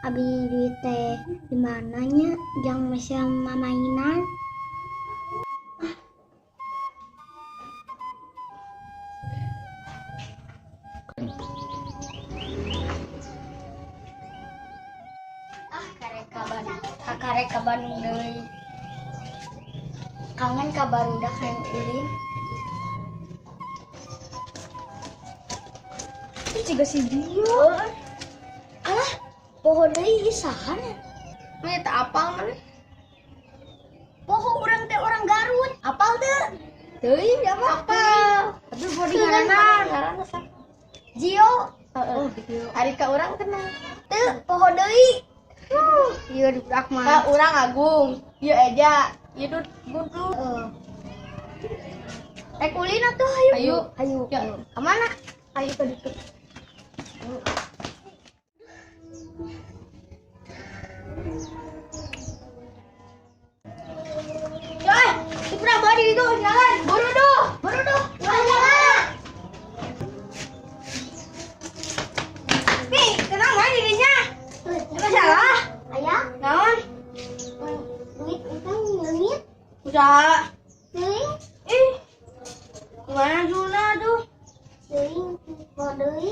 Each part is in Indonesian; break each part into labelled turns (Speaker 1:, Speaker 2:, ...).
Speaker 1: Abi duit teh di mananya jang masih mainan. Karek ka Bandung deui. Kangen ka barudak hayang ulin. Itu juga si Dio. Alah, poho deui isahan.
Speaker 2: Mana tak apal mana?
Speaker 1: Poho urang teh orang Garut. Apal teu?
Speaker 2: Teuing apal. Tapi bodi ngaranna sah.
Speaker 1: Gio.
Speaker 2: Oh, hari ka urang kenal.
Speaker 1: Teu poho deui.
Speaker 2: Iya di budak mah. Urang Agung. Ieu Eja. Ieu Gudu.
Speaker 1: Kulin atuh hayu.
Speaker 2: Ayo. Ya, ka mana? Ayo ke ditu.
Speaker 1: Coy, diperang body itu jalan. Buru doh. Jalan.
Speaker 2: Nih, tenang wae dirinya. Enggak salah.
Speaker 1: Ayah,
Speaker 2: Naon?
Speaker 1: duit utang leungit.
Speaker 2: Udah.
Speaker 1: Teuing,
Speaker 2: Gimana Juna tuh?
Speaker 1: teuing poho deui.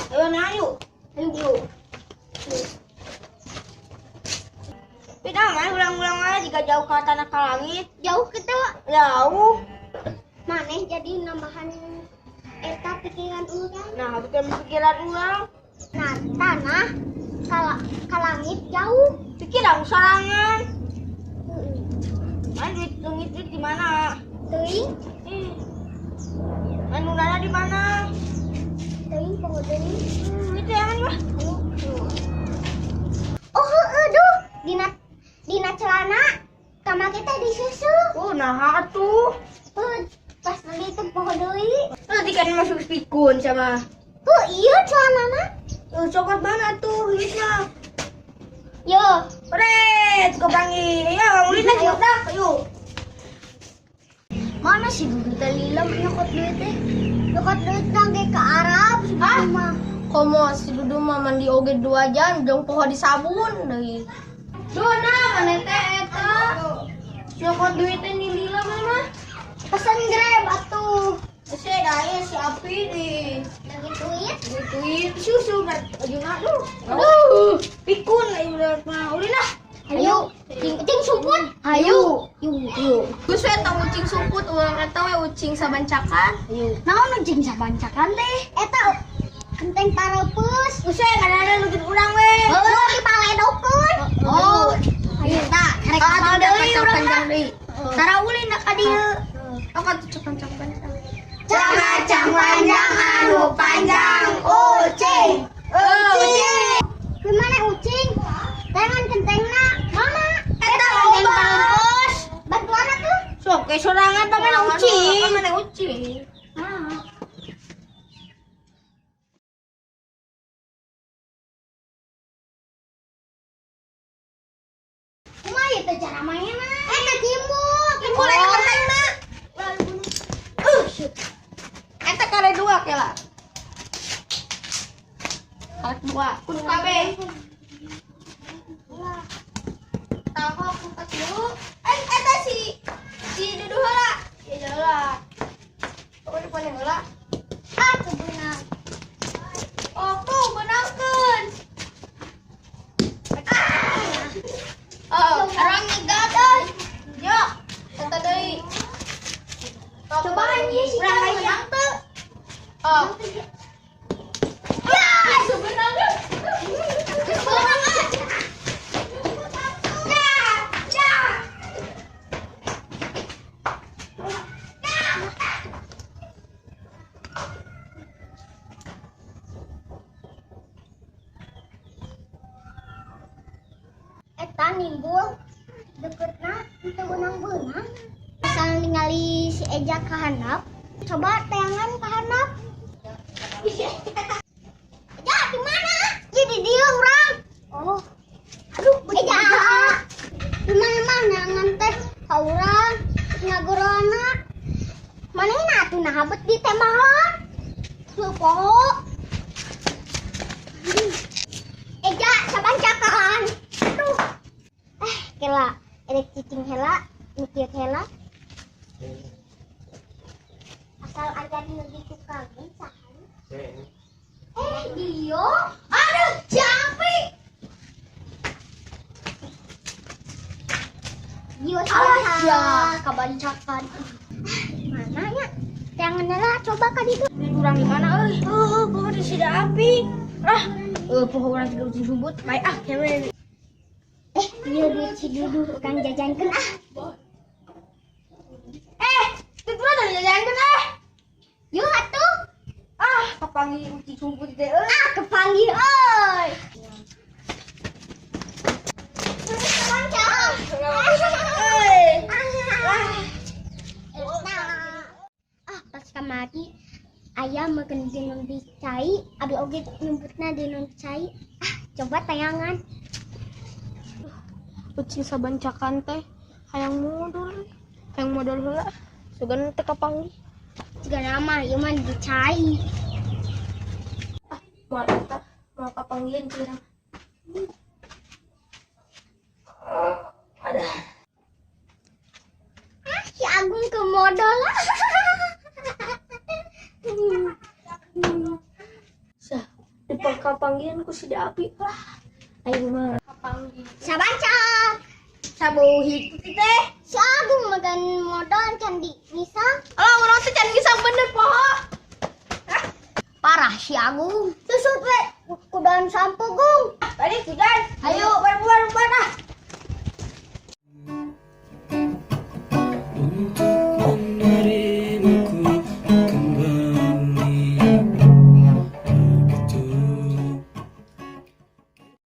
Speaker 2: Ayo nah yuk. Yuk. Pindah mah ulang-ulang aja jika jauh ke tanah ke langit.
Speaker 1: Jauh kita Wak.
Speaker 2: Jauh.
Speaker 1: Maneh jadi nambahan eta pikiran urang.
Speaker 2: Nah, bikin pikiran ulang.
Speaker 1: Nah, tanah ka langit jauh.
Speaker 2: Pikiran sorangan. Main duit di mana?
Speaker 1: Teuing,
Speaker 2: Main udara di mana?
Speaker 1: teuing poho deui.
Speaker 2: Itu yang mana?
Speaker 1: Oh, aduh, dina celana kamar kita disusu.
Speaker 2: Nah atuh.
Speaker 1: Pas lagi itu poho deui.
Speaker 2: Nanti kan masuk pikun sama.
Speaker 1: Iya celanana.
Speaker 2: Coklat mana tuh? Lihatnya.
Speaker 1: Yo,
Speaker 2: Pret, kau panggil. Ya, ulin lagi udah. Yuk.
Speaker 1: mana sih Dudu teh lilam nyokot duit teh? Nyokot duit nangge ke Arab mah.
Speaker 2: Komo si Dudu mah mandi oge 2 jam, jong poho di sabun deui. Dona mana teh eta? Nyokot duitnya di lila mah.
Speaker 1: Pesen Grab atuh.
Speaker 2: Saya daya si Api nih.
Speaker 1: Lagi duit.
Speaker 2: Duit susu kan ajunan lu. Aduh, pikun udah mah ulin lah.
Speaker 1: Ayo, cing sumput. Ayo.
Speaker 2: Yuk. Gue suka tau ucing sumput, ulang atau ya ucing sabancakan.
Speaker 1: Naon cing sabancakan teh? Eta kenteng pareupus.
Speaker 2: Usai kadang-kadang lugit urang we.
Speaker 1: Oh, dipaledokeun. Oh, ayo tak karek kapal deui urang mah. Tara ulin ka dieu.
Speaker 2: Apa tuh cepan-cepan?
Speaker 1: Cang panjang anu panjang ucing. Gimana ucing? Tangan kentengna mana? Eta kenteng pareupus. Bantuan atuh.
Speaker 2: Sok ke sorangan paman ucing. Mana ucing?
Speaker 1: Kumaha ieu teh cara mainna? Eta cimbuk.
Speaker 2: Cimbuk lain kentengna. Eta kare 2 kela. Kare 2. Kun kabe. Tahu kupat dulu. Eta si Dudu heula. Ya heula. Kok di pone heula?
Speaker 1: Atuh beunang.
Speaker 2: Oh, tuh benangkeun. Oh,
Speaker 1: Orang nyegat euy.
Speaker 2: yo. Eta deui.
Speaker 1: Cobaan ieu si
Speaker 2: Urang
Speaker 1: Kang.
Speaker 2: hayang teu. Oh. Ya, sebenarnya.
Speaker 1: Eta nimbul deketna teu beunang-beunang. Asal ningali si Eja ka handap. Coba tayangan ka handap. Eja di mana? Di dieu urang. Oh. Aduh, Eja. Di mana nangan teh ka urang ngagorona. Manehna atuh nah habet di temahan. Teu poho. Eja, sabar kela erek cicing hela mikir hela asal aja di tukang sahan Dio aduh capek Dio salah kebancakan mana ya jangan lah coba kan itu
Speaker 2: Kurang di mana euy? Pohon di sida api. Pohon urang tiga ucing sumbut. Baik kewe.
Speaker 1: Iya duit si Dudu kang jajankeun
Speaker 2: Itu ada jajankeun
Speaker 1: yuk atuh
Speaker 2: Kapanggih ucing sumbut teh
Speaker 1: kepanggil euy pas kamari ayam makan dinun dicai abi oge nyebutna dinun cai coba tayangan
Speaker 2: Ucing sabancakan teh hayang modal heula. Sugan teh kapanggih.
Speaker 1: juga nama ieu mah dicai
Speaker 2: Moal eta mau kapanggihan kira.
Speaker 1: si Agung ke modal
Speaker 2: Sah, di kapanggihan ku sida api lah. Ayo mah kapanggih.
Speaker 1: sabancak
Speaker 2: Sabuhi teh.
Speaker 1: si Agung makan modal candi misal
Speaker 2: Alah urang teh can gisang bener poho.
Speaker 1: parah si Agung susut we kudan sampo Gung
Speaker 2: Tadi